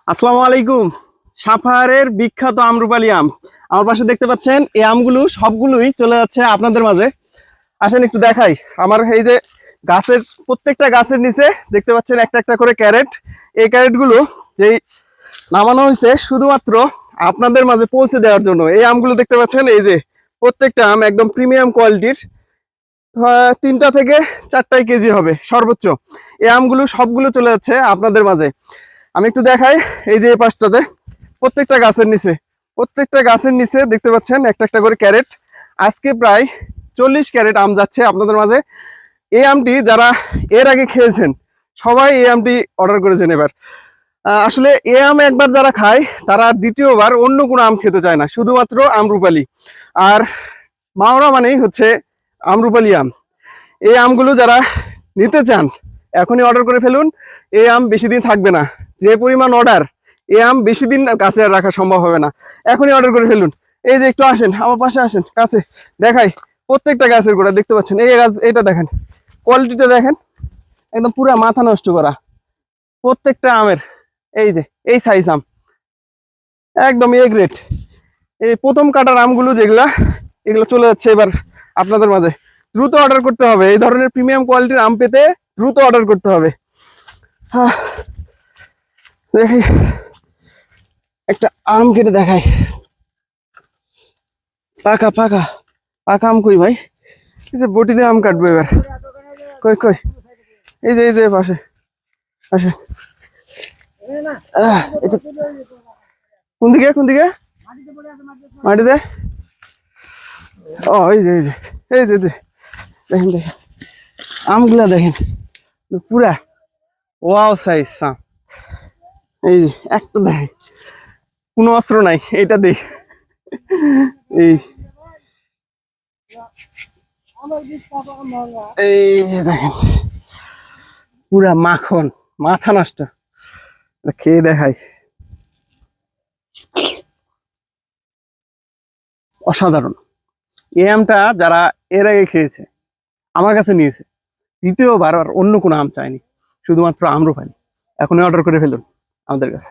আসসালামু আলাইকুম। সাভারের বিখ্যাত আমরুপালি আম আমার পাশে দেখতে পাচ্ছেন। এই আমগুলো সবগুলোই চলে যাচ্ছে আপনাদের মাঝে। আসেন একটু দেখাই। আমার এই যে গাছের প্রত্যেকটা গাছের নিচে দেখতে পাচ্ছেন একটা একটা করে ক্যারেট। এই ক্যারেটগুলো যেই নামানো হয়েছে শুধুমাত্র আপনাদের মাঝে পৌঁছে দেওয়ার জন্য। এই আমগুলো দেখতে পাচ্ছেন, এই যে প্রত্যেকটা আম একদম প্রিমিয়াম কোয়ালিটির। 3টা থেকে 4টাই কেজি হবে সর্বোচ্চ। এই আমগুলো সবগুলো চলে যাচ্ছে আপনাদের মাঝে। আমি একটু দেখাই। এই যে এই পাশটাতে প্রত্যেকটা গাছের নিচে দেখতে পাচ্ছেন একটা একটা করে ক্যারেট। আজকে প্রায় 40 ক্যারেট আম যাচ্ছে আপনাদের মাঝে। এই আমটি যারা এর আগে খেয়েছেন সবাই এই আমটি অর্ডার করেছেন। এবার আসলে এই আম একবার যারা খায় তারা দ্বিতীয়বার অন্য কোনো আম খেতে চায় না, শুধুমাত্র আমরুপালি। আর মাওরা মানেই হচ্ছে আমরুপালি আম। এই আমগুলো যারা নিতে চান এখনই অর্ডার করে ফেলুন। এই আম বেশি দিন থাকবে না। যে পরিমাণ অর্ডার, এই আম বেশি দিন কাছে আর রাখা সম্ভব হবে না। এখনই অর্ডার করে ফেলুন। এই যে একটু আসেন, আমার পাশে আসেন, কাছে দেখাই। প্রত্যেকটা গাছের গোড়া দেখতে পাচ্ছেন। এই গাছ, এটা দেখেন, কোয়ালিটিটা দেখেন, একদম পুরো মাথা নষ্ট করা প্রত্যেকটা আমের। এই যে এই সাইজ আম, একদম এ গ্রেড। এই প্রথম কাটার আমগুলো যেগুলা, এগুলো চলে যাচ্ছে এবার আপনাদের মাঝে। দ্রুত অর্ডার করতে হবে। এই ধরনের প্রিমিয়াম কোয়ালিটির আম পেতে দ্রুত অর্ডার করতে হবে। দেখি একটা আম কেটে দেখাই। পাকা পাকা পাকা আম কই ভাই? এই যে বটি দিয়ে আম কাটবো এবার। কই কই? এই যে পাশে আসে। এটা কোন দিকে মাটিতে? ও এই যে দেখেন আমগুলা দেখেন, পুরা ওয়াও সাইজ আম। এই যে একটা দেখেন, কোনো অস্ত্র নাই, এটা দেখ। এই এই যে দেখেন, পুরা মাখন, মাথা নষ্ট। খেয়ে দেখাই, অসাধারণ। এই আমটা যারা এর আগে খেয়েছে আমার কাছে নিয়েছে, দ্বিতীয়বার আর অন্য কোনো আম চায়নি, শুধুমাত্র আম্রপালি। এখনই অর্ডার করে ফেলুন আমাদের কাছে।